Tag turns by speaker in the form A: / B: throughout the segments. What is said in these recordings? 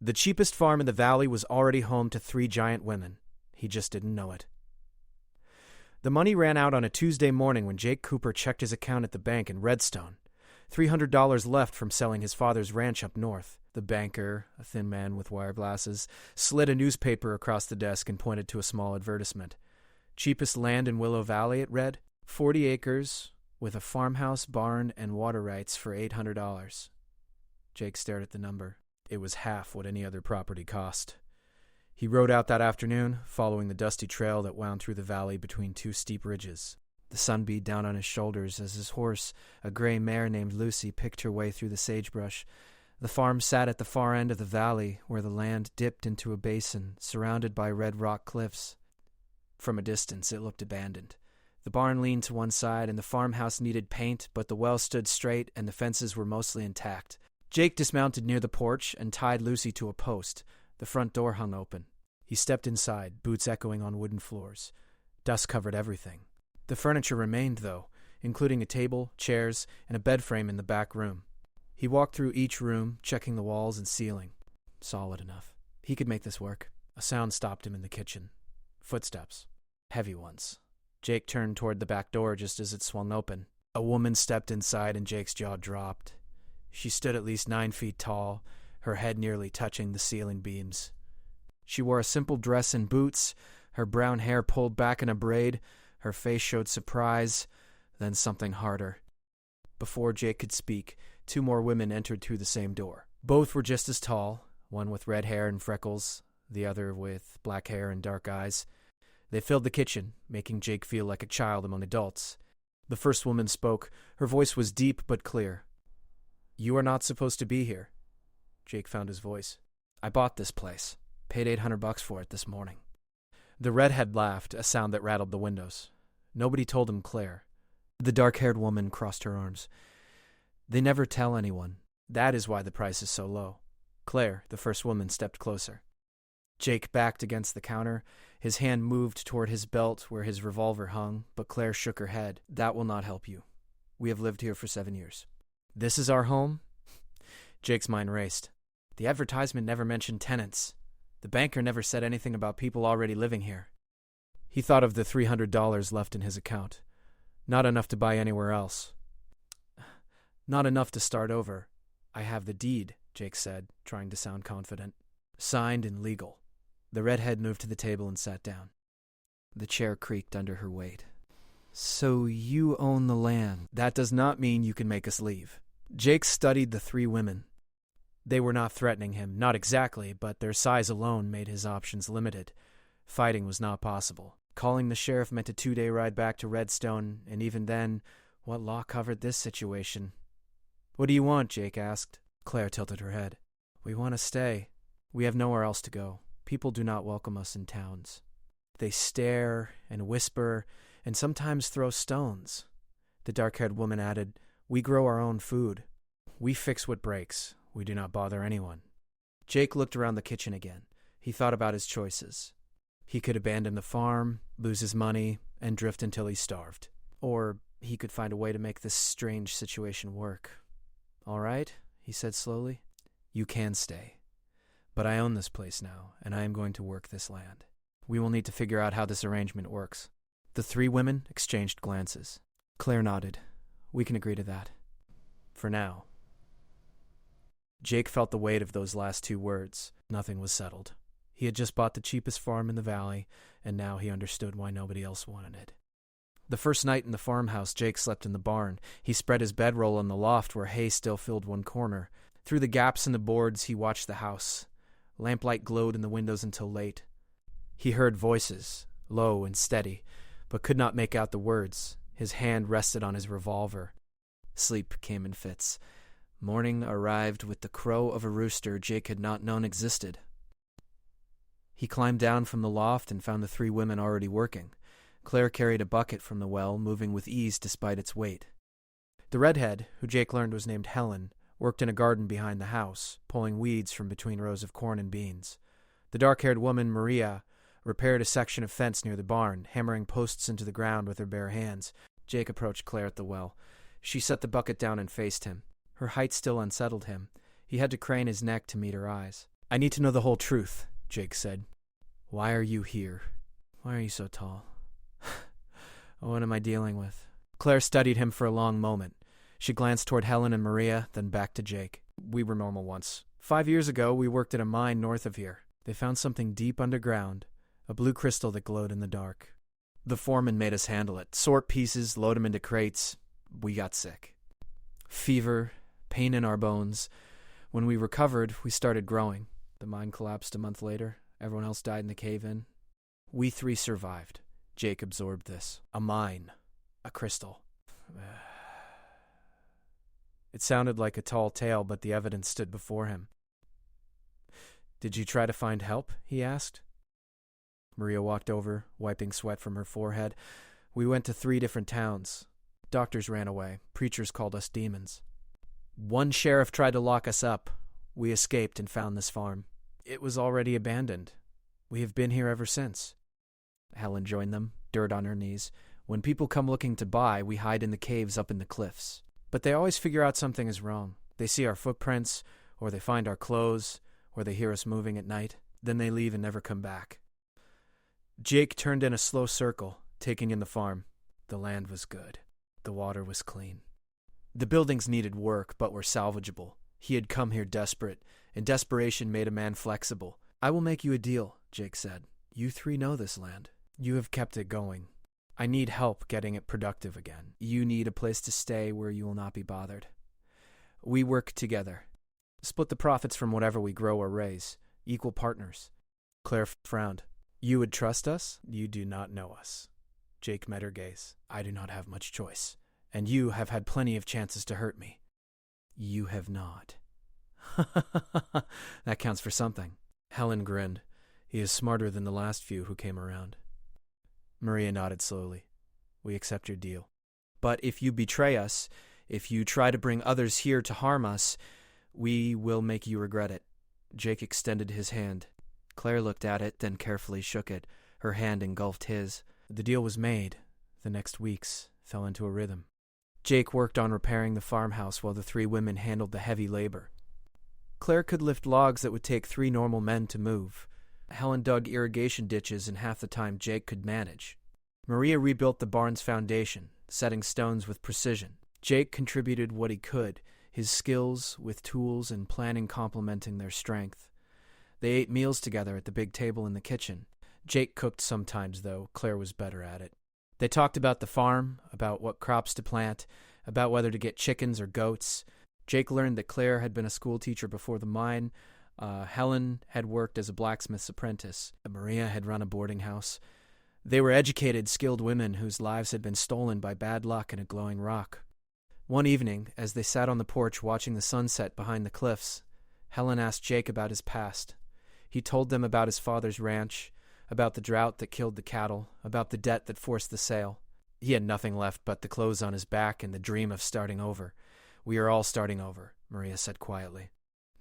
A: The cheapest farm in the valley was already home to 3 giant women. He just didn't know it. The money ran out on a Tuesday morning when Jake Cooper checked his account at the bank in Redstone. $300 left from selling his father's ranch up north. The banker, a thin man with wire glasses, slid a newspaper across the desk and pointed to a small advertisement. Cheapest land in Willow Valley, it read. 40 acres, with a farmhouse, barn, and water rights for $800. Jake stared at the number. It was half what any other property cost. He rode out that afternoon, following the dusty trail that wound through the valley between 2 steep ridges. The sun beat down on his shoulders as his horse, a gray mare named Lucy, picked her way through the sagebrush. The farm sat at the far end of the valley, where the land dipped into a basin, surrounded by red rock cliffs. From a distance, it looked abandoned. The barn leaned to one side, and the farmhouse needed paint, but the well stood straight, and the fences were mostly intact. Jake dismounted near the porch and tied Lucy to a post. The front door hung open. He stepped inside, boots echoing on wooden floors. Dust covered everything. The furniture remained, though, including a table, chairs, and a bed frame in the back room. He walked through each room, checking the walls and ceiling. Solid enough. He could make this work. A sound stopped him in the kitchen. Footsteps. Heavy ones. Jake turned toward the back door just as it swung open. A woman stepped inside and Jake's jaw dropped. She stood at least 9 feet tall, her head nearly touching the ceiling beams. She wore a simple dress and boots, her brown hair pulled back in a braid. Her face showed surprise, then something harder. Before Jake could speak, 2 more women entered through the same door. Both were just as tall, one with red hair and freckles, the other with black hair and dark eyes. They filled the kitchen, making Jake feel like a child among adults. The first woman spoke. Her voice was deep but clear. "You are not supposed to be here." Jake found his voice. "I bought this place. Paid $800 for it this morning." The redhead laughed, a sound that rattled the windows. Nobody told him Claire. The dark-haired woman crossed her arms. "They never tell anyone. That is why the price is so low." Claire, the first woman, stepped closer. Jake backed against the counter. His hand moved toward his belt where his revolver hung, but Claire shook her head. "That will not help you. We have lived here for 7 years." "This is our home?" Jake's mind raced. The advertisement never mentioned tenants. The banker never said anything about people already living here. He thought of the $300 left in his account. Not enough to buy anywhere else. "Not enough to start over. I have the deed," Jake said, trying to sound confident. "Signed and legal." The redhead moved to the table and sat down. The chair creaked under her weight. "So you own the land. That does not mean you can make us leave." Jake studied the 3 women. They were not threatening him, not exactly, but their size alone made his options limited. Fighting was not possible. Calling the sheriff meant a 2-day ride back to Redstone, and even then, what law covered this situation? "What do you want?" Jake asked. Claire tilted her head. "We want to stay. We have nowhere else to go. People do not welcome us in towns. They stare and whisper and sometimes throw stones." The dark-haired woman added, "We grow our own food. We fix what breaks. We do not bother anyone." Jake looked around the kitchen again. He thought about his choices. He could abandon the farm, lose his money, and drift until he starved. Or he could find a way to make this strange situation work. "All right," he said slowly. "You can stay. But I own this place now, and I am going to work this land. We will need to figure out how this arrangement works." The 3 women exchanged glances. Claire nodded. "We can agree to that. For now." Jake felt the weight of those last 2 words. Nothing was settled. He had just bought the cheapest farm in the valley, and now he understood why nobody else wanted it. The first night in the farmhouse, Jake slept in the barn. He spread his bedroll in the loft where hay still filled one corner. Through the gaps in the boards, he watched the house. Lamplight glowed in the windows until late. He heard voices, low and steady, but could not make out the words. His hand rested on his revolver. Sleep came in fits. Morning arrived with the crow of a rooster Jake had not known existed. He climbed down from the loft and found the 3 women already working. Claire carried a bucket from the well, moving with ease despite its weight. The redhead, who Jake learned was named Helen, worked in a garden behind the house, pulling weeds from between rows of corn and beans. The dark-haired woman, Maria, repaired a section of fence near the barn, hammering posts into the ground with her bare hands. Jake approached Claire at the well. She set the bucket down and faced him. Her height still unsettled him. He had to crane his neck to meet her eyes. I need to know the whole truth, Jake said. Why are you here? Why are you so tall? What am I dealing with? Claire studied him for a long moment. She glanced toward Helen and Maria, then back to Jake. We were normal once. 5 years ago, we worked at a mine north of here. They found something deep underground, a blue crystal that glowed in the dark. The foreman made us handle it, sort pieces, load them into crates. We got sick. Fever, pain in our bones. When we recovered, we started growing. The mine collapsed a month later. Everyone else died in the cave-in. We 3 survived. Jake absorbed this. A mine. A crystal. It sounded like a tall tale, but the evidence stood before him. Did you try to find help? He asked. Maria walked over, wiping sweat from her forehead. We went to 3 different towns. Doctors ran away. Preachers called us demons. One sheriff tried to lock us up. We escaped and found this farm. It was already abandoned. We have been here ever since. Helen joined them, dirt on her knees. When people come looking to buy, we hide in the caves up in the cliffs. But they always figure out something is wrong. They see our footprints, or they find our clothes, or they hear us moving at night. Then they leave and never come back. Jake turned in a slow circle, taking in the farm. The land was good. The water was clean. The buildings needed work, but were salvageable. He had come here desperate, and desperation made a man flexible. I will make you a deal, Jake said. You 3 know this land. You have kept it going. I need help getting it productive again. You need a place to stay where you will not be bothered. We work together. Split the profits from whatever we grow or raise. Equal partners. Claire frowned. You would trust us? You do not know us. Jake met her gaze. I do not have much choice. And you have had plenty of chances to hurt me. You have not. That counts for something. Helen grinned. He is smarter than the last few who came around. Maria nodded slowly. We accept your deal. But if you betray us, if you try to bring others here to harm us, we will make you regret it. Jake extended his hand. Claire looked at it, then carefully shook it. Her hand engulfed his. The deal was made. The next weeks fell into a rhythm. Jake worked on repairing the farmhouse while the 3 women handled the heavy labor. Claire could lift logs that would take 3 normal men to move. Helen dug irrigation ditches in half the time Jake could manage. Maria rebuilt the barn's foundation, setting stones with precision. Jake contributed what he could, his skills with tools and planning complementing their strength. They ate meals together at the big table in the kitchen. Jake cooked sometimes, though. Claire was better at it. They talked about the farm, about what crops to plant, about whether to get chickens or goats. Jake learned that Claire had been a schoolteacher before the mine. Helen had worked as a blacksmith's apprentice. Maria had run a boarding house. They were educated, skilled women whose lives had been stolen by bad luck and a glowing rock. One evening, as they sat on the porch watching the sunset behind the cliffs, Helen asked Jake about his past. He told them about his father's ranch, about the drought that killed the cattle, about the debt that forced the sale. He had nothing left but the clothes on his back and the dream of starting over. We are all starting over, Maria said quietly.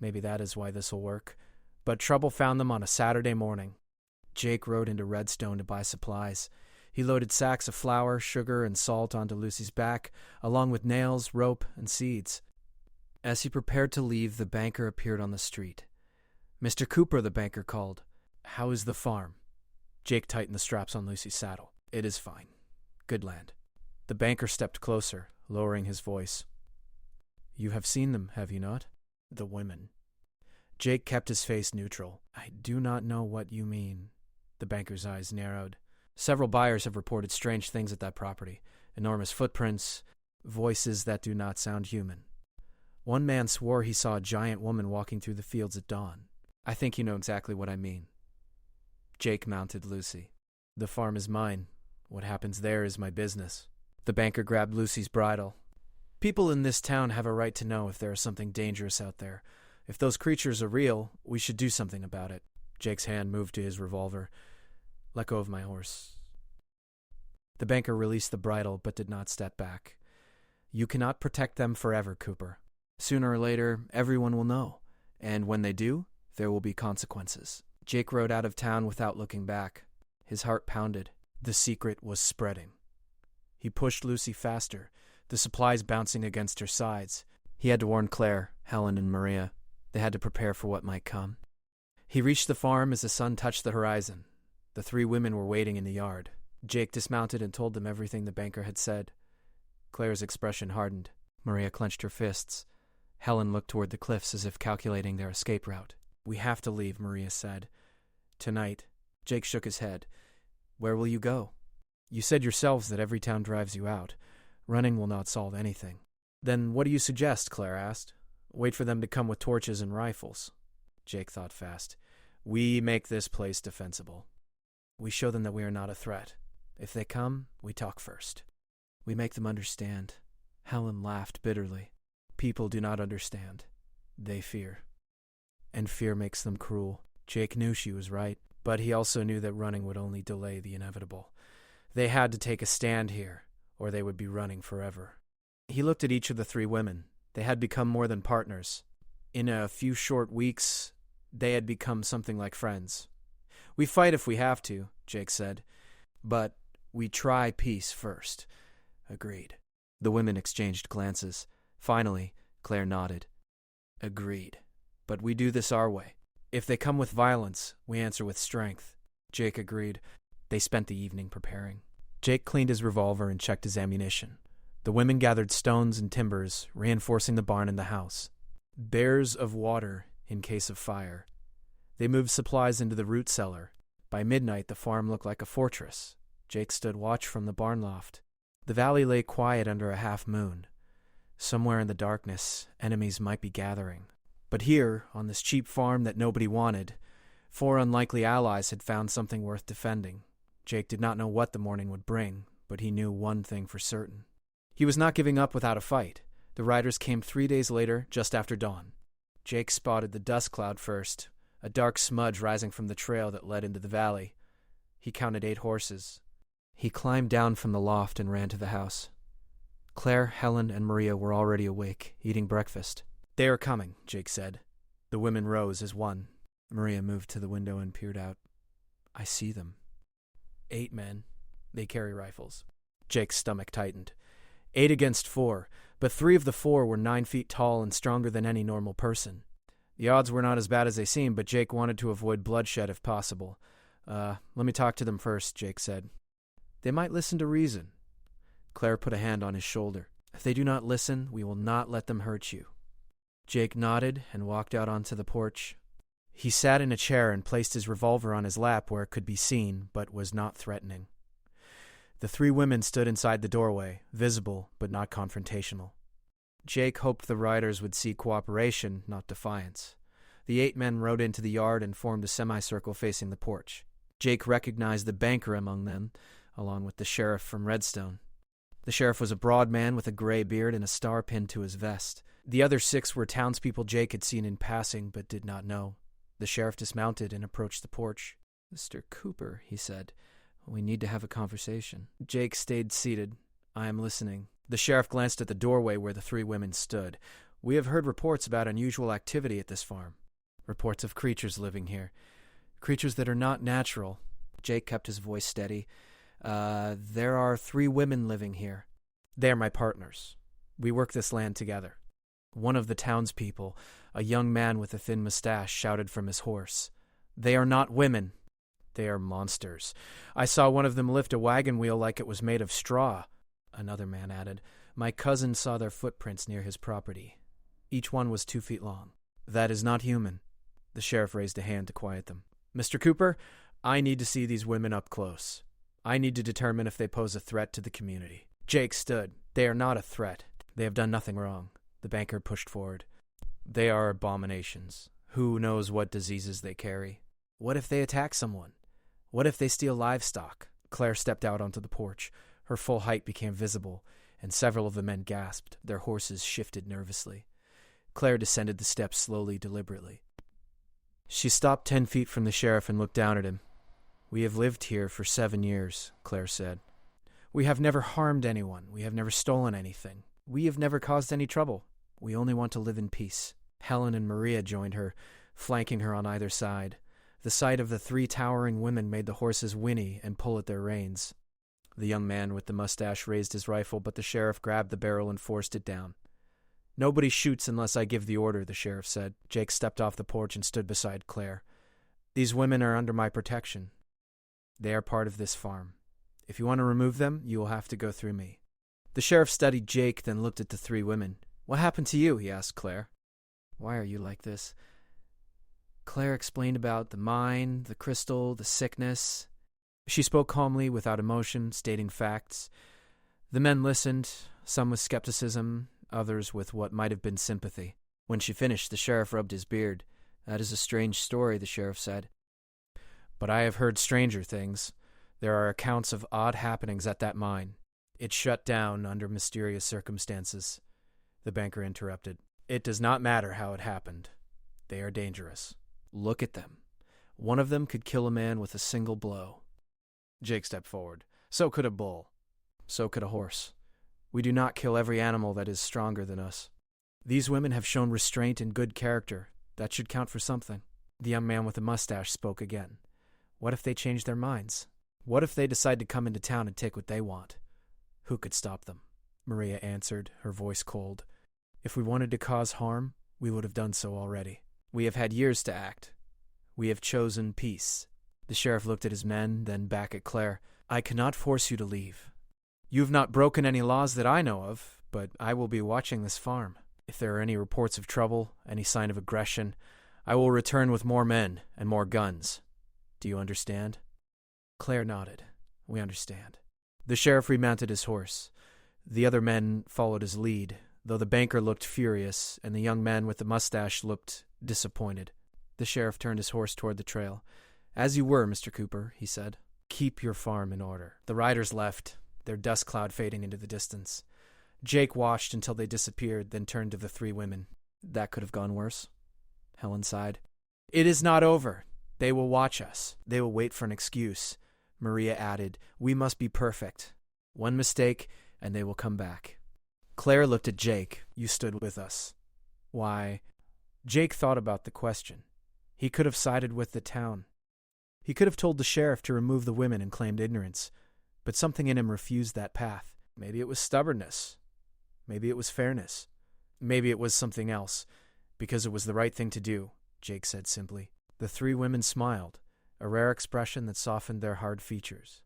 A: Maybe that is why this will work. But trouble found them on a Saturday morning. Jake rode into Redstone to buy supplies. He loaded sacks of flour, sugar, and salt onto Lucy's back, along with nails, rope, and seeds. As he prepared to leave, the banker appeared on the street. Mr. Cooper, the banker called. How is the farm? Jake tightened the straps on Lucy's saddle. It is fine. Good land. The banker stepped closer, lowering his voice. You have seen them, have you not? The women. Jake kept his face neutral. I do not know what you mean. The banker's eyes narrowed. Several buyers have reported strange things at that property. Enormous footprints, voices that do not sound human. One man swore he saw a giant woman walking through the fields at dawn. I think you know exactly what I mean. Jake mounted Lucy. The farm is mine. What happens there is my business. The banker grabbed Lucy's bridle. People in this town have a right to know if there is something dangerous out there. If those creatures are real, we should do something about it. Jake's hand moved to his revolver. Let go of my horse. The banker released the bridle, but did not step back. You cannot protect them forever, Cooper. Sooner or later, everyone will know. And when they do, there will be consequences. Jake rode out of town without looking back. His heart pounded. The secret was spreading. He pushed Lucy faster, the supplies bouncing against her sides. He had to warn Claire, Helen, and Maria. They had to prepare for what might come. He reached the farm as the sun touched the horizon. The 3 women were waiting in the yard. Jake dismounted and told them everything the banker had said. Claire's expression hardened. Maria clenched her fists. Helen looked toward the cliffs as if calculating their escape route. "We have to leave," Maria said. "Tonight." Jake shook his head. "Where will you go? You said yourselves that every town drives you out. Running will not solve anything." "Then what do you suggest?" Claire asked. "Wait for them to come with torches and rifles." Jake thought fast. "We make this place defensible. We show them that we are not a threat. If they come, we talk first. We make them understand." Helen laughed bitterly. "People do not understand. They fear. And fear makes them cruel." Jake knew she was right, but he also knew that running would only delay the inevitable. They had to take a stand here, or they would be running forever. He looked at each of the 3 women. They had become more than partners. In a few short weeks, they had become something like friends. "We fight if we have to," Jake said, "but we try peace first." "Agreed." The women exchanged glances. Finally, Claire nodded. "Agreed. But we do this our way. If they come with violence, we answer with strength." Jake agreed. They spent the evening preparing. Jake cleaned his revolver and checked his ammunition. The women gathered stones and timbers, reinforcing the barn and the house. Bears of water in case of fire. They moved supplies into the root cellar. By midnight, the farm looked like a fortress. Jake stood watch from the barn loft. The valley lay quiet under a half moon. Somewhere in the darkness, enemies might be gathering. But here, on this cheap farm that nobody wanted, 4 unlikely allies had found something worth defending. Jake did not know what the morning would bring, but he knew one thing for certain. He was not giving up without a fight. The riders came 3 days later, just after dawn. Jake spotted the dust cloud first, a dark smudge rising from the trail that led into the valley. He counted 8 horses. He climbed down from the loft and ran to the house. Claire, Helen, and Maria were already awake, eating breakfast. "They are coming," Jake said. The women rose as one. Maria moved to the window and peered out. "I see them. 8 men. They carry rifles." Jake's stomach tightened. 8 against 4, but 3 of the 4 were 9 feet tall and stronger than any normal person. The odds were not as bad as they seemed, but Jake wanted to avoid bloodshed if possible. Let me talk to them first," Jake said. "They might listen to reason." Claire put a hand on his shoulder. "If they do not listen, we will not let them hurt you." Jake nodded and walked out onto the porch. He sat in a chair and placed his revolver on his lap where it could be seen, but was not threatening. The 3 women stood inside the doorway, visible but not confrontational. Jake hoped the riders would see cooperation, not defiance. The 8 men rode into the yard and formed a semicircle facing the porch. Jake recognized the banker among them, along with the sheriff from Redstone. The sheriff was a broad man with a gray beard and a star pinned to his vest. The other 6 were townspeople Jake had seen in passing but did not know. The sheriff dismounted and approached the porch. "Mr. Cooper," he said, "we need to have a conversation." Jake stayed seated. "I am listening." The sheriff glanced at the doorway where the 3 women stood. "We have heard reports about unusual activity at this farm. Reports of creatures living here. Creatures that are not natural." Jake kept his voice steady. There are 3 women living here. They are my partners. We work this land together." One of the townspeople, a young man with a thin mustache, shouted from his horse. "They are not women. They are monsters. I saw one of them lift a wagon wheel like it was made of straw." Another man added, "My cousin saw their footprints near his property. Each one was 2 feet long." "That is not human." The sheriff raised a hand to quiet them. "Mr. Cooper, I need to see these women up close. I need to determine if they pose a threat to the community." Jake stood. "They are not a threat. They have done nothing wrong." The banker pushed forward. "They are abominations. Who knows what diseases they carry? What if they attack someone? What if they steal livestock?" Claire stepped out onto the porch. Her full height became visible, and several of the men gasped. Their horses shifted nervously. Claire descended the steps slowly, deliberately. She stopped 10 feet from the sheriff and looked down at him. "We have lived here for 7 years," Claire said. "We have never harmed anyone. We have never stolen anything. We have never caused any trouble. We only want to live in peace." Helen and Maria joined her, flanking her on either side. The sight of the 3 towering women made the horses whinny and pull at their reins. The young man with the mustache raised his rifle, but the sheriff grabbed the barrel and forced it down. "Nobody shoots unless I give the order," the sheriff said. Jake stepped off the porch and stood beside Claire. These women are under my protection. They are part of this farm. If you want to remove them, you will have to go through me." The sheriff studied Jake, then looked at the three women. "What happened to you?" he asked Claire. "Why are you like this?" Claire explained about the mine, the crystal, the sickness. She spoke calmly, without emotion, stating facts. The men listened, some with skepticism, others with what might have been sympathy. When she finished, the sheriff rubbed his beard. "That is a strange story," the sheriff said. "But I have heard stranger things. There are accounts of odd happenings at that mine. It shut down under mysterious circumstances." The banker interrupted. "It does not matter how it happened. They are dangerous. Look at them. One of them could kill a man with a single blow." Jake stepped forward. "So could a bull. So could a horse. We do not kill every animal that is stronger than us. These women have shown restraint and good character. That should count for something." The young man with the mustache spoke again. "What if they change their minds? What if they decide to come into town and take what they want? Who could stop them?" Maria answered, her voice cold. "If we wanted to cause harm, we would have done so already. We have had years to act. We have chosen peace." The sheriff looked at his men, then back at Claire. "I cannot force you to leave. You have not broken any laws that I know of, but I will be watching this farm. If there are any reports of trouble, any sign of aggression, I will return with more men and more guns. Do you understand?" Claire nodded. "We understand." The sheriff remounted his horse. The other men followed his lead, though the banker looked furious and the young man with the mustache looked disappointed. The sheriff turned his horse toward the trail. "As you were, Mr. Cooper," he said. "Keep your farm in order." The riders left, their dust cloud fading into the distance. Jake watched until they disappeared, then turned to the three women. "That could have gone worse," Helen sighed. "It is not over. They will watch us. They will wait for an excuse." Maria added, "We must be perfect. One mistake, and they will come back." Claire looked at Jake. "You stood with us." "Why?" Jake thought about the question. He could have sided with the town. He could have told the sheriff to remove the women and claimed ignorance, but something in him refused that path. Maybe it was stubbornness. Maybe it was fairness. Maybe it was something else, because it was the right thing to do, Jake said simply. The three women smiled, a rare expression that softened their hard features.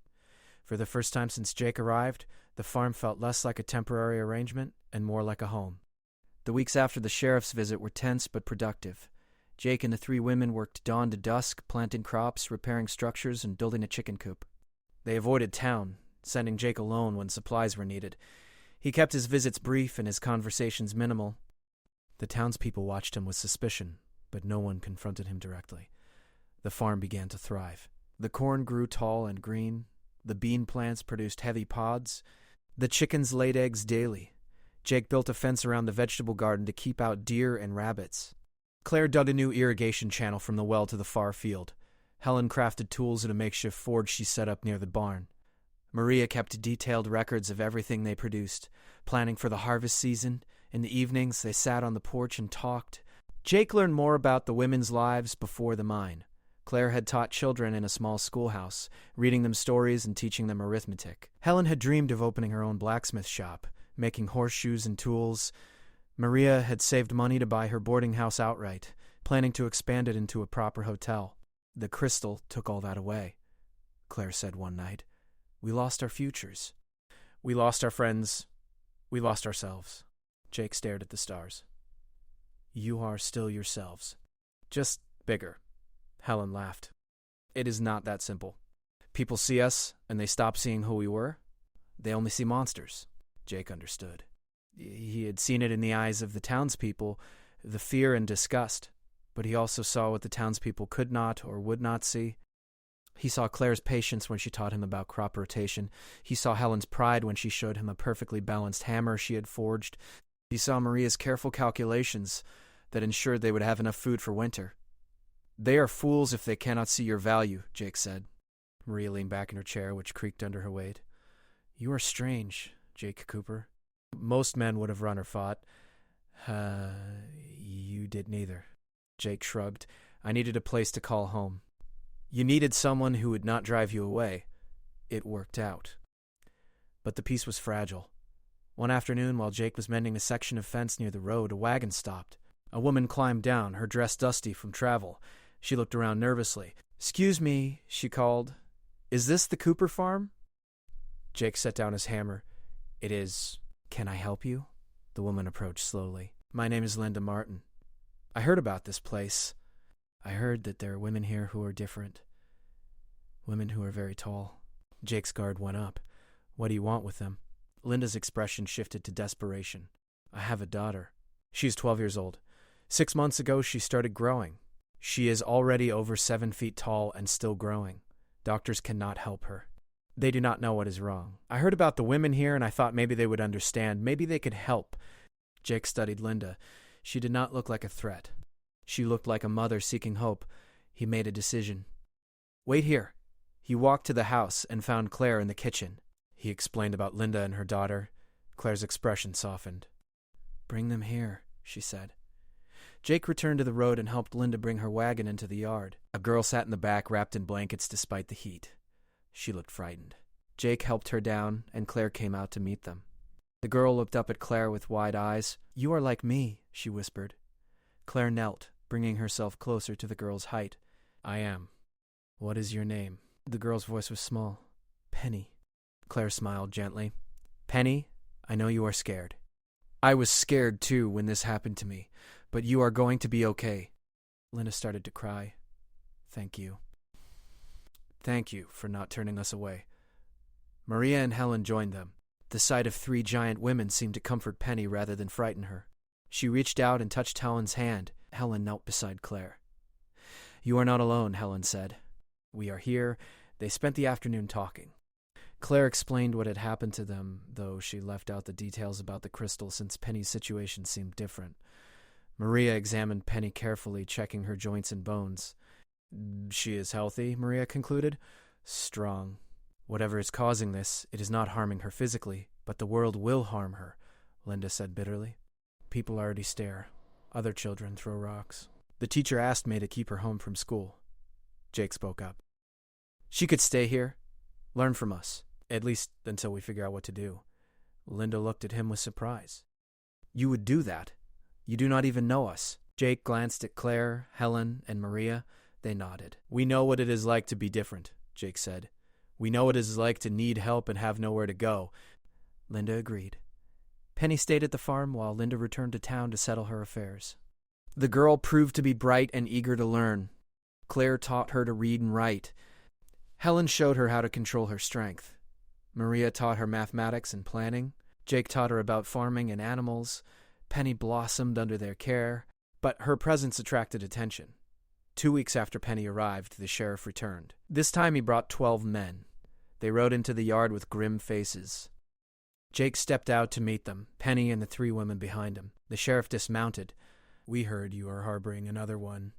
A: For the first time since Jake arrived, the farm felt less like a temporary arrangement and more like a home. The weeks after the sheriff's visit were tense but productive. Jake and the three women worked dawn to dusk, planting crops, repairing structures, and building a chicken coop. They avoided town, sending Jake alone when supplies were needed. He kept his visits brief and his conversations minimal. The townspeople watched him with suspicion, but no one confronted him directly. The farm began to thrive. The corn grew tall and green. The bean plants produced heavy pods. The chickens laid eggs daily. Jake built a fence around the vegetable garden to keep out deer and rabbits. Claire dug a new irrigation channel from the well to the far field. Helen crafted tools in a makeshift forge she set up near the barn. Maria kept detailed records of everything they produced, planning for the harvest season. In the evenings, they sat on the porch and talked. Jake learned more about the women's lives before the mine. Claire had taught children in a small schoolhouse, reading them stories and teaching them arithmetic. Helen had dreamed of opening her own blacksmith shop, making horseshoes and tools. Maria had saved money to buy her boarding house outright, planning to expand it into a proper hotel. The crystal took all that away, Claire said one night. We lost our futures. We lost our friends. We lost ourselves. Jake stared at the stars. You are still yourselves. Just bigger. Helen laughed. It is not that simple. People see us, and they stop seeing who we were. They only see monsters. Jake understood. He had seen it in the eyes of the townspeople, the fear and disgust, but he also saw what the townspeople could not or would not see. He saw Claire's patience when she taught him about crop rotation. He saw Helen's pride when she showed him a perfectly balanced hammer she had forged. He saw Maria's careful calculations that ensured they would have enough food for winter. They are fools if they cannot see your value, Jake said. Maria leaned back in her chair, which creaked under her weight. You are strange, Jake Cooper. Most men would have run or fought. You did neither. Jake shrugged. I needed a place to call home. You needed someone who would not drive you away. It worked out. But the peace was fragile. One afternoon, while Jake was mending a section of fence near the road, a wagon stopped. A woman climbed down, her dress dusty from travel. She looked around nervously. "Excuse me," she called. "Is this the Cooper farm?" Jake set down his hammer. "It is. Can I help you?" The woman approached slowly. "My name is Linda Martin. I heard about this place. I heard that there are women here who are different. Women who are very tall." Jake's guard went up. "What do you want with them?" Linda's expression shifted to desperation. "I have a daughter. She's 12 years old. 6 months ago, she started growing. She is already over 7 feet tall and still growing. Doctors cannot help her. They do not know what is wrong. I heard about the women here and I thought maybe they would understand. Maybe they could help." Jake studied Linda. She did not look like a threat. She looked like a mother seeking hope. He made a decision. "Wait here." He walked to the house and found Claire in the kitchen. He explained about Linda and her daughter. Claire's expression softened. "Bring them here," she said. Jake returned to the road and helped Linda bring her wagon into the yard. A girl sat in the back wrapped in blankets despite the heat. She looked frightened. Jake helped her down, and Claire came out to meet them. The girl looked up at Claire with wide eyes. "You are like me," she whispered. Claire knelt, bringing herself closer to the girl's height. "I am. What is your name?" The girl's voice was small. "Penny." Claire smiled gently. "Penny, I know you are scared. I was scared too when this happened to me, but you are going to be okay." Linda started to cry. "Thank you. Thank you for not turning us away." Maria and Helen joined them. The sight of 3 giant women seemed to comfort Penny rather than frighten her. She reached out and touched Helen's hand. Helen knelt beside Claire. "You are not alone," Helen said. "We are here." They spent the afternoon talking. Claire explained what had happened to them, though she left out the details about the crystal since Penny's situation seemed different. Maria examined Penny carefully, checking her joints and bones. "She is healthy," Maria concluded. "Strong. Whatever is causing this, it is not harming her physically, but the world will harm her," Linda said bitterly. "People already stare. Other children throw rocks. The teacher asked me to keep her home from school." Jake spoke up. "She could stay here, learn from us, at least until we figure out what to do." Linda looked at him with surprise. "You would do that? You do not even know us." Jake glanced at Claire, Helen, and Maria. They nodded. "We know what it is like to be different," Jake said. "We know what it is like to need help and have nowhere to go." Linda agreed. Penny stayed at the farm while Linda returned to town to settle her affairs. The girl proved to be bright and eager to learn. Claire taught her to read and write. Helen showed her how to control her strength. Maria taught her mathematics and planning. Jake taught her about farming and animals. Penny blossomed under their care, but her presence attracted attention. 2 weeks after Penny arrived, the sheriff returned. This time he brought 12 men. They rode into the yard with grim faces. Jake stepped out to meet them, Penny and the 3 women behind him. The sheriff dismounted. "We heard you are harboring another one,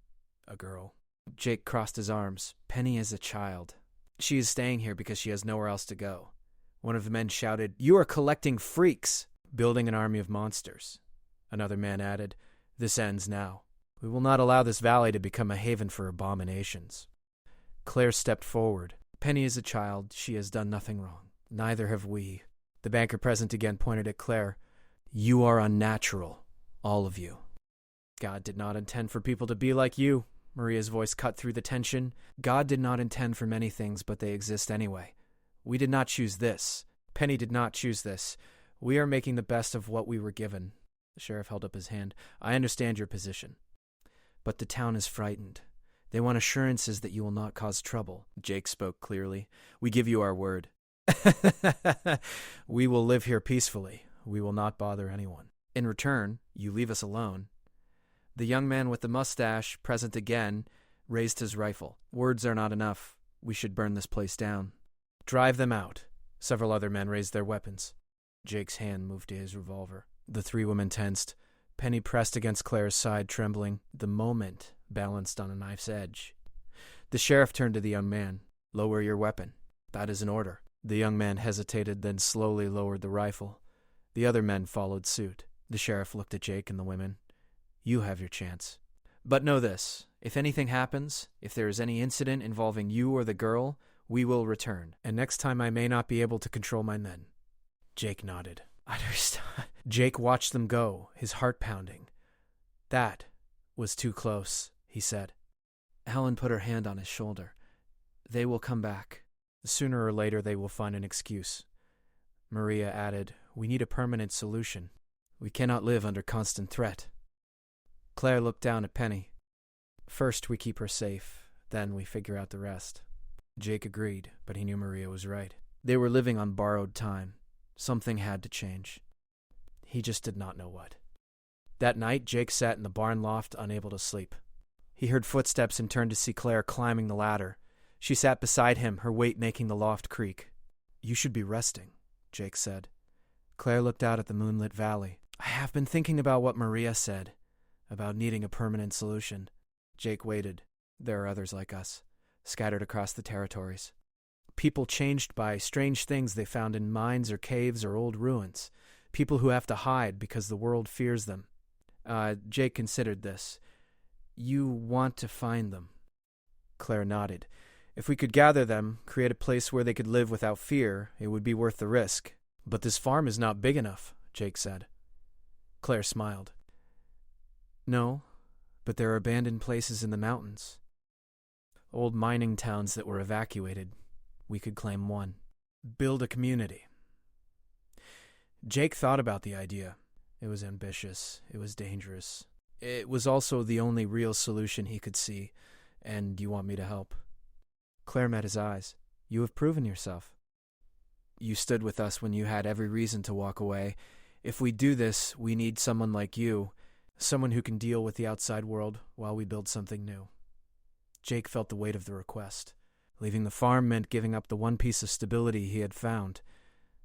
A: a girl." Jake crossed his arms. "Penny is a child. She is staying here because she has nowhere else to go." One of the men shouted, "You are collecting freaks, building an army of monsters." Another man added, "This ends now. We will not allow this valley to become a haven for abominations." Claire stepped forward. "Penny is a child. She has done nothing wrong. Neither have we." The banker present again pointed at Claire. "You are unnatural, all of you." "God did not intend for people to be like you." Maria's voice cut through the tension. "God did not intend for many things, but they exist anyway. We did not choose this. Penny did not choose this. We are making the best of what we were given." The sheriff held up his hand. "I understand your position. But the town is frightened. They want assurances that you will not cause trouble." Jake spoke clearly. "We give you our word." "We will live here peacefully. We will not bother anyone. In return, you leave us alone." The young man with the mustache, present again, raised his rifle. "Words are not enough. We should burn this place down." "Drive them out." Several other men raised their weapons. Jake's hand moved to his revolver. The 3 women tensed. Penny pressed against Claire's side, trembling. The moment balanced on a knife's edge. The sheriff turned to the young man. "Lower your weapon. That is an order." The young man hesitated, then slowly lowered the rifle. The other men followed suit. The sheriff looked at Jake and the women. "You have your chance. But know this. If anything happens, if there is any incident involving you or the girl, we will return. And next time I may not be able to control my men." Jake nodded. "Understood." Jake watched them go, his heart pounding. "That was too close," he said. Helen put her hand on his shoulder. They will come back. Sooner or later they will find an excuse. Maria added, We need a permanent solution. We cannot live under constant threat. Claire looked down at Penny. First we keep her safe, then we figure out the rest. Jake agreed, but he knew Maria was right. They were living on borrowed time. Something had to change. He just did not know what. That night, Jake sat in the barn loft, unable to sleep. He heard footsteps and turned to see Claire climbing the ladder. She sat beside him, her weight making the loft creak. You should be resting, Jake said. Claire looked out at the moonlit valley. I have been thinking about what Maria said, about needing a permanent solution. Jake waited. There are others like us, scattered across the territories. People changed by strange things they found in mines or caves or old ruins. People who have to hide because the world fears them. Jake considered this. You want to find them. Claire nodded. If we could gather them, create a place where they could live without fear, it would be worth the risk. But this farm is not big enough, Jake said. Claire smiled. No, but there are abandoned places in the mountains. Old mining towns that were evacuated. We could claim one. Build a community. Jake thought about the idea. It was ambitious. It was dangerous. It was also the only real solution he could see. And you want me to help? Claire met his eyes. You have proven yourself. You stood with us when you had every reason to walk away. If we do this, we need someone like you, someone who can deal with the outside world while we build something new. Jake felt the weight of the request. Leaving the farm meant giving up the one piece of stability he had found,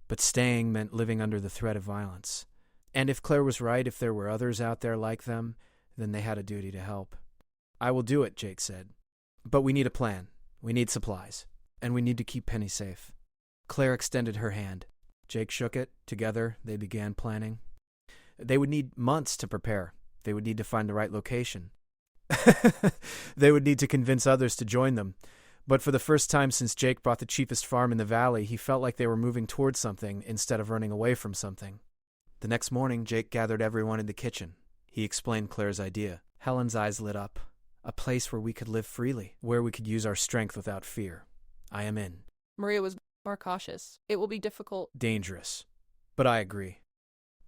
A: but staying meant living under the threat of violence. And if Claire was right, if there were others out there like them, then they had a duty to help. I will do it, Jake said. But we need a plan. We need supplies. And we need to keep Penny safe. Claire extended her hand. Jake shook it. Together, they began planning. They would need months to prepare. They would need to find the right location. They would need to convince others to join them. But for the first time since Jake bought the cheapest farm in the valley, he felt like they were moving towards something instead of running away from something. The next morning, Jake gathered everyone in the kitchen. He explained Claire's idea. Helen's eyes lit up. A place where we could live freely, where we could use our strength without fear. I am in.
B: Maria was more cautious. It will be difficult.
A: Dangerous. But I agree.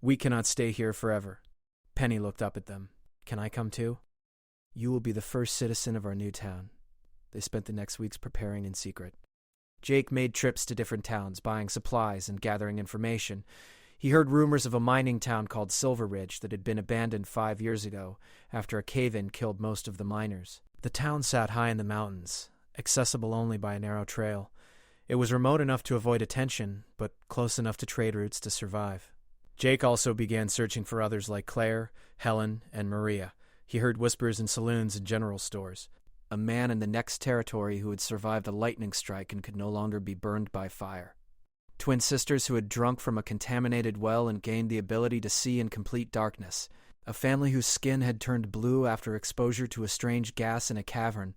A: We cannot stay here forever. Penny looked up at them. Can I come too? You will be the first citizen of our new town. They spent the next weeks preparing in secret. Jake made trips to different towns, buying supplies and gathering information. He heard rumors of a mining town called Silver Ridge that had been abandoned 5 years ago after a cave-in killed most of the miners. The town sat high in the mountains, accessible only by a narrow trail. It was remote enough to avoid attention, but close enough to trade routes to survive. Jake also began searching for others like Claire, Helen, and Maria. He heard whispers in saloons and general stores. A man in the next territory who had survived a lightning strike and could no longer be burned by fire. Twin sisters who had drunk from a contaminated well and gained the ability to see in complete darkness. A family whose skin had turned blue after exposure to a strange gas in a cavern.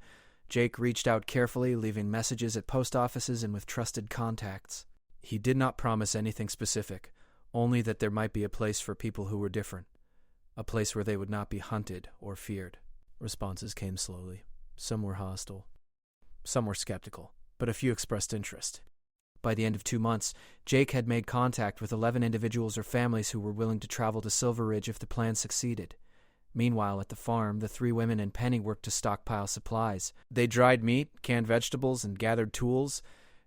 A: Jake reached out carefully, leaving messages at post offices and with trusted contacts. He did not promise anything specific, only that there might be a place for people who were different. A place where they would not be hunted or feared. Responses came slowly. Some were hostile. Some were skeptical, but a few expressed interest. By the end of 2 months, Jake had made contact with 11 individuals or families who were willing to travel to Silver Ridge if the plan succeeded. Meanwhile, at the farm, the 3 women and Penny worked to stockpile supplies. They dried meat, canned vegetables, and gathered tools.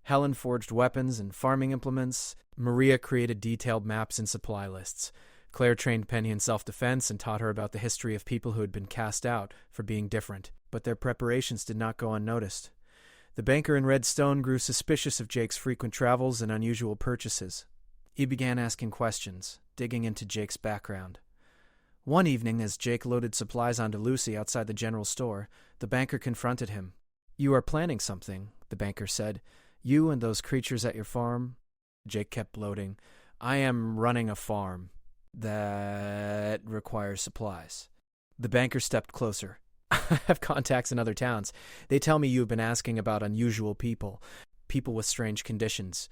A: Helen forged weapons and farming implements. Maria created detailed maps and supply lists. Claire trained Penny in self-defense and taught her about the history of people who had been cast out for being different. But their preparations did not go unnoticed. The banker in Redstone grew suspicious of Jake's frequent travels and unusual purchases. He began asking questions, digging into Jake's background. One evening, as Jake loaded supplies onto Lucy outside the general store, the banker confronted him. "You are planning something," the banker said. "You and those creatures at your farm?" Jake kept bloating. "I am running a farm that requires supplies." The banker stepped closer. "I have contacts in other towns. They tell me you have been asking about unusual people, people with strange conditions.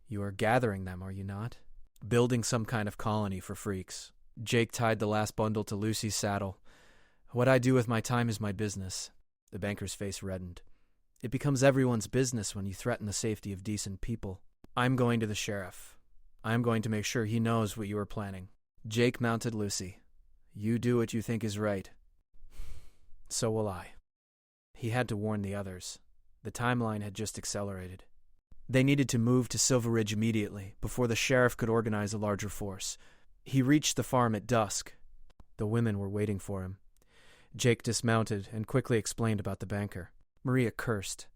A: You are gathering them, are you not? Building some kind of colony for freaks." Jake tied the last bundle to Lucy's saddle. "What I do with my time is my business. The banker's face reddened. It becomes everyone's business when you threaten the safety of decent people. I'm going to the sheriff. I'm going to make sure he knows what you are planning. Jake mounted Lucy. You do what you think is right. So will I. He had to warn the others. The timeline had just accelerated. They needed to move to Silver Ridge immediately, before the sheriff could organize a larger force. He reached the farm at dusk. The women were waiting for him. Jake dismounted and quickly explained about the banker. Maria cursed.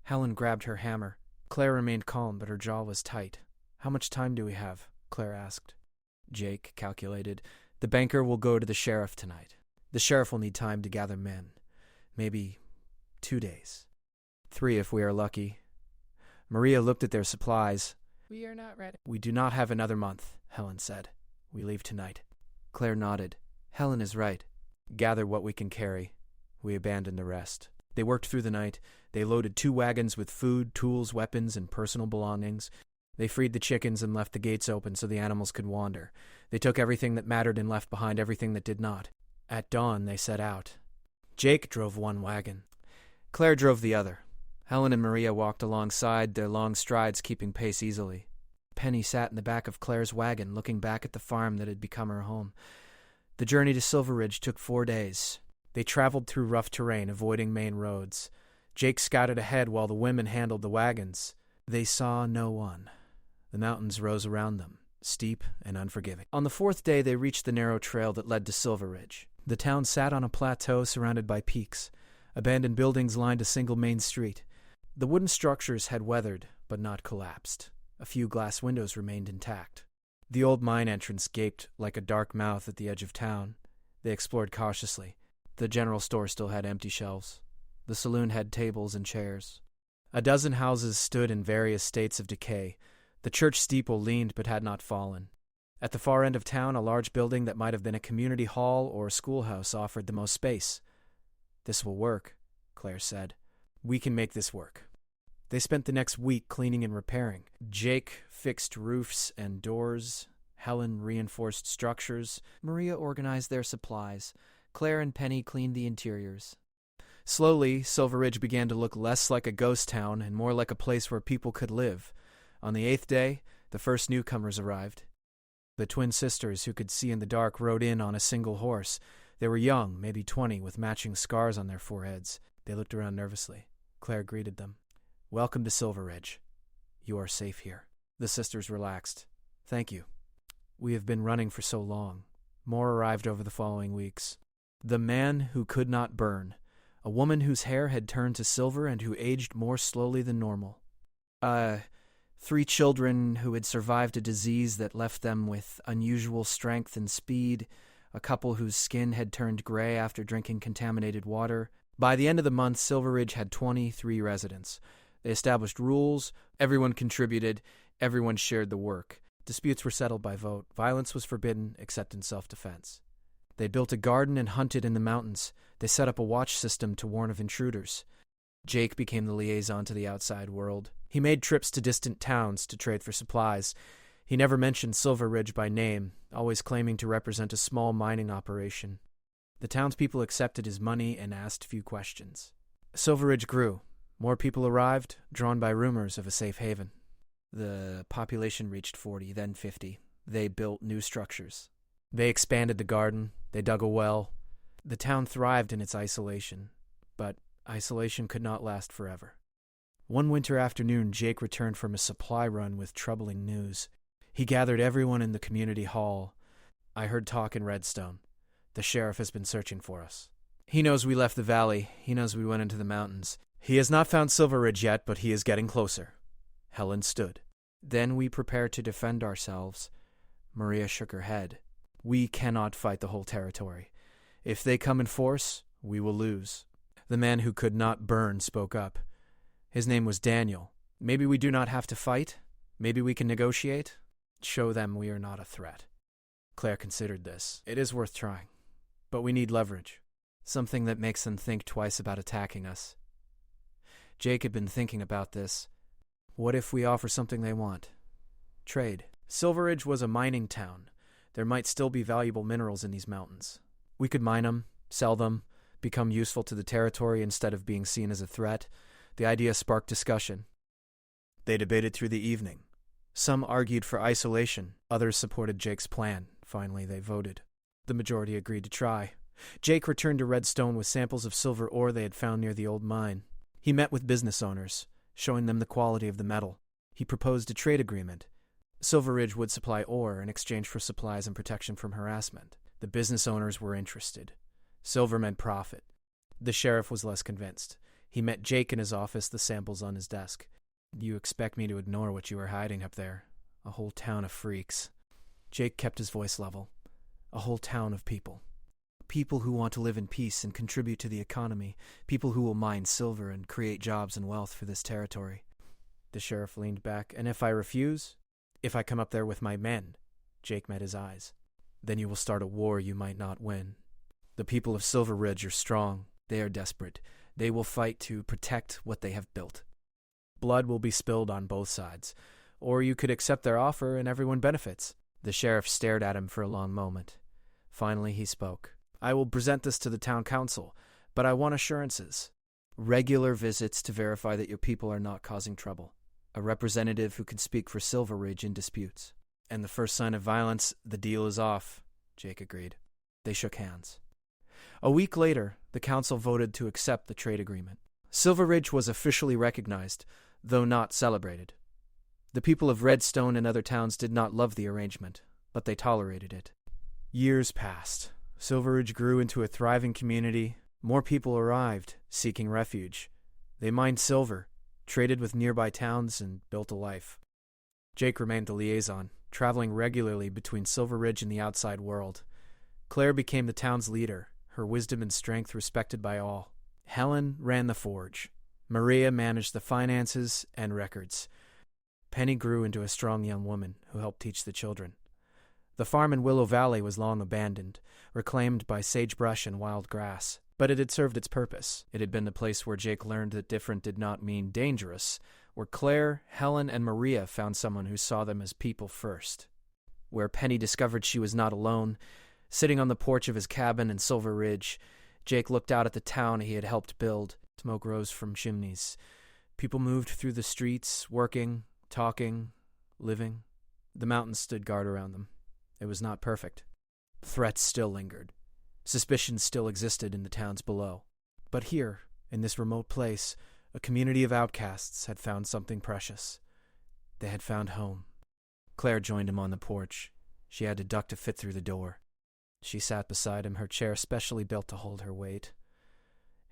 A: Helen grabbed her hammer. Claire remained calm, but her jaw was tight. How much time do we have? Claire asked. Jake calculated. The banker will go to the sheriff tonight. The sheriff will need time to gather men. Maybe 2 days. 3 if we are lucky. Maria looked at their supplies.
B: We are not ready.
A: We do not have another month, Helen said. We leave tonight. Claire nodded. Helen is right. Gather what we can carry. We abandon the rest. They worked through the night. They loaded 2 wagons with food, tools, weapons, and personal belongings. They freed the chickens and left the gates open so the animals could wander. They took everything that mattered and left behind everything that did not. At dawn, they set out. Jake drove 1 wagon. Claire drove the other. Helen and Maria walked alongside, their long strides keeping pace easily. Penny sat in the back of Claire's wagon, looking back at the farm that had become her home. The journey to Silver Ridge took 4 days. They traveled through rough terrain, avoiding main roads. Jake scouted ahead while the women handled the wagons. They saw no one. The mountains rose around them, steep and unforgiving. On the 4th day, they reached the narrow trail that led to Silver Ridge. The town sat on a plateau surrounded by peaks. Abandoned buildings lined a single main street. The wooden structures had weathered, but not collapsed. A few glass windows remained intact. The old mine entrance gaped like a dark mouth at the edge of town. They explored cautiously. The general store still had empty shelves. The saloon had tables and chairs. A dozen houses stood in various states of decay. The church steeple leaned but had not fallen. At the far end of town, a large building that might have been a community hall or a schoolhouse offered the most space. This will work, Claire said. We can make this work. They spent the next week cleaning and repairing. Jake fixed roofs and doors. Helen reinforced structures. Maria organized their supplies. Claire and Penny cleaned the interiors. Slowly, Silver Ridge began to look less like a ghost town and more like a place where people could live. On the 8th day, the first newcomers arrived. The twin sisters who could see in the dark rode in on a single horse. They were young, maybe 20, with matching scars on their foreheads. They looked around nervously. Claire greeted them. Welcome to Silver Ridge. You are safe here. The sisters relaxed. Thank you. We have been running for so long. More arrived over the following weeks. The man who could not burn. A woman whose hair had turned to silver and who aged more slowly than normal. 3 children who had survived a disease that left them with unusual strength and speed. A couple whose skin had turned gray after drinking contaminated water. By the end of the month, Silver Ridge had 23 residents. They established rules. Everyone contributed. Everyone shared the work. Disputes were settled by vote. Violence was forbidden, except in self-defense. They built a garden and hunted in the mountains. They set up a watch system to warn of intruders. Jake became the liaison to the outside world. He made trips to distant towns to trade for supplies. He never mentioned Silver Ridge by name, always claiming to represent a small mining operation. The townspeople accepted his money and asked few questions. Silver Ridge grew. More people arrived, drawn by rumors of a safe haven. The population reached 40, then 50. They built new structures. They expanded the garden. They dug a well. The town thrived in its isolation, but isolation could not last forever. One winter afternoon, Jake returned from a supply run with troubling news. He gathered everyone in the community hall. I heard talk in Redstone. The sheriff has been searching for us. He knows we left the valley. He knows we went into the mountains. He has not found Silver Ridge yet, but he is getting closer. Helen stood. Then we prepared to defend ourselves. Maria shook her head. We cannot fight the whole territory. If they come in force, we will lose. The man who could not burn spoke up. His name was Daniel. Maybe we do not have to fight. Maybe we can negotiate. Show them we are not a threat. Claire considered this. It is worth trying. But we need leverage. Something that makes them think twice about attacking us. Jake had been thinking about this. What if we offer something they want? Trade. Silver Ridge was a mining town. There might still be valuable minerals in these mountains. We could mine them, sell them, become useful to the territory instead of being seen as a threat. The idea sparked discussion. They debated through the evening. Some argued for isolation, others supported Jake's plan. Finally, they voted. The majority agreed to try. Jake returned to Redstone with samples of silver ore they had found near the old mine. He met with business owners, showing them the quality of the metal. He proposed a trade agreement. Silver Ridge would supply ore in exchange for supplies and protection from harassment. The business owners were interested. Silver meant profit. The sheriff was less convinced. He met Jake in his office, the samples on his desk. "You expect me to ignore what you were hiding up there? A whole town of freaks." Jake kept his voice level. "A whole town of people. People who want to live in peace and contribute to the economy. People who will mine silver and create jobs and wealth for this territory." The sheriff leaned back. "And if I refuse? If I come up there with my men?" Jake met his eyes. "Then you will start a war you might not win. The people of Silver Ridge are strong. They are desperate. They will fight to protect what they have built. Blood will be spilled on both sides. Or you could accept their offer and everyone benefits." The sheriff stared at him for a long moment. Finally, he spoke. "I will present this to the town council, but I want assurances. Regular visits to verify that your people are not causing trouble. A representative who can speak for Silver Ridge in disputes. And the first sign of violence, the deal is off," Jake agreed. They shook hands. A week later, the council voted to accept the trade agreement. Silver Ridge was officially recognized, though not celebrated. The people of Redstone and other towns did not love the arrangement, but they tolerated it. Years passed. Silver Ridge grew into a thriving community. More people arrived, seeking refuge. They mined silver, traded with nearby towns, and built a life. Jake remained the liaison, traveling regularly between Silver Ridge and the outside world. Claire became the town's leader, her wisdom and strength respected by all. Helen ran the forge. Maria managed the finances and records. Penny grew into a strong young woman who helped teach the children. The farm in Willow Valley was long abandoned, reclaimed by sagebrush and wild grass. But it had served its purpose. It had been the place where Jake learned that different did not mean dangerous, where Claire, Helen, and Maria found someone who saw them as people first. Where Penny discovered she was not alone. Sitting on the porch of his cabin in Silver Ridge, Jake looked out at the town he had helped build. Smoke rose from chimneys. People moved through the streets, working, talking, living. The mountains stood guard around them. It was not perfect. Threats still lingered. Suspicions still existed in the towns below. But here, in this remote place, a community of outcasts had found something precious. They had found home. Claire joined him on the porch. She had to duck to fit through the door. She sat beside him, her chair specially built to hold her weight.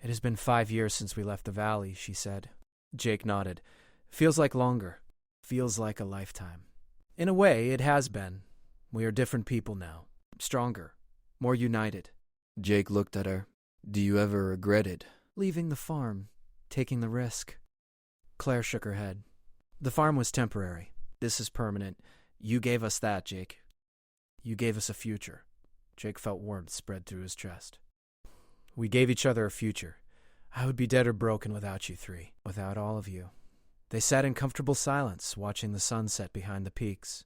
A: "It has been 5 years since we left the valley," she said. Jake nodded. "Feels like longer. Feels like a lifetime." "In a way, it has been. We are different people now. Stronger. More united." Jake looked at her. "Do you ever regret it?" "Leaving the farm. Taking the risk." Claire shook her head. "The farm was temporary. This is permanent. You gave us that, Jake. You gave us a future." Jake felt warmth spread through his chest. "We gave each other a future. I would be dead or broken without you three. Without all of you." They sat in comfortable silence, watching the sun set behind the peaks.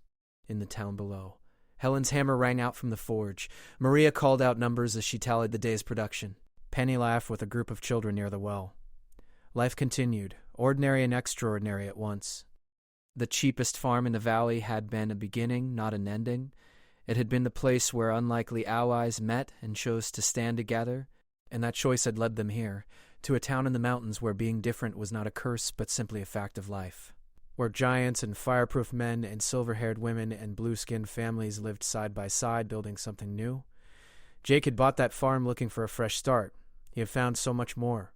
A: In the town below, Helen's hammer rang out from the forge. Maria called out numbers as she tallied the day's production. Penny laughed with a group of children near the well. Life continued, ordinary and extraordinary at once. The cheapest farm in the valley had been a beginning, not an ending. It had been the place where unlikely allies met and chose to stand together, and that choice had led them here, to a town in the mountains where being different was not a curse but simply a fact of life. Where giants and fireproof men and silver-haired women and blue-skinned families lived side by side building something new. Jake had bought that farm looking for a fresh start. He had found so much more.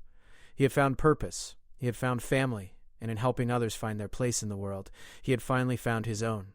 A: He had found purpose. He had found family, and in helping others find their place in the world, he had finally found his own.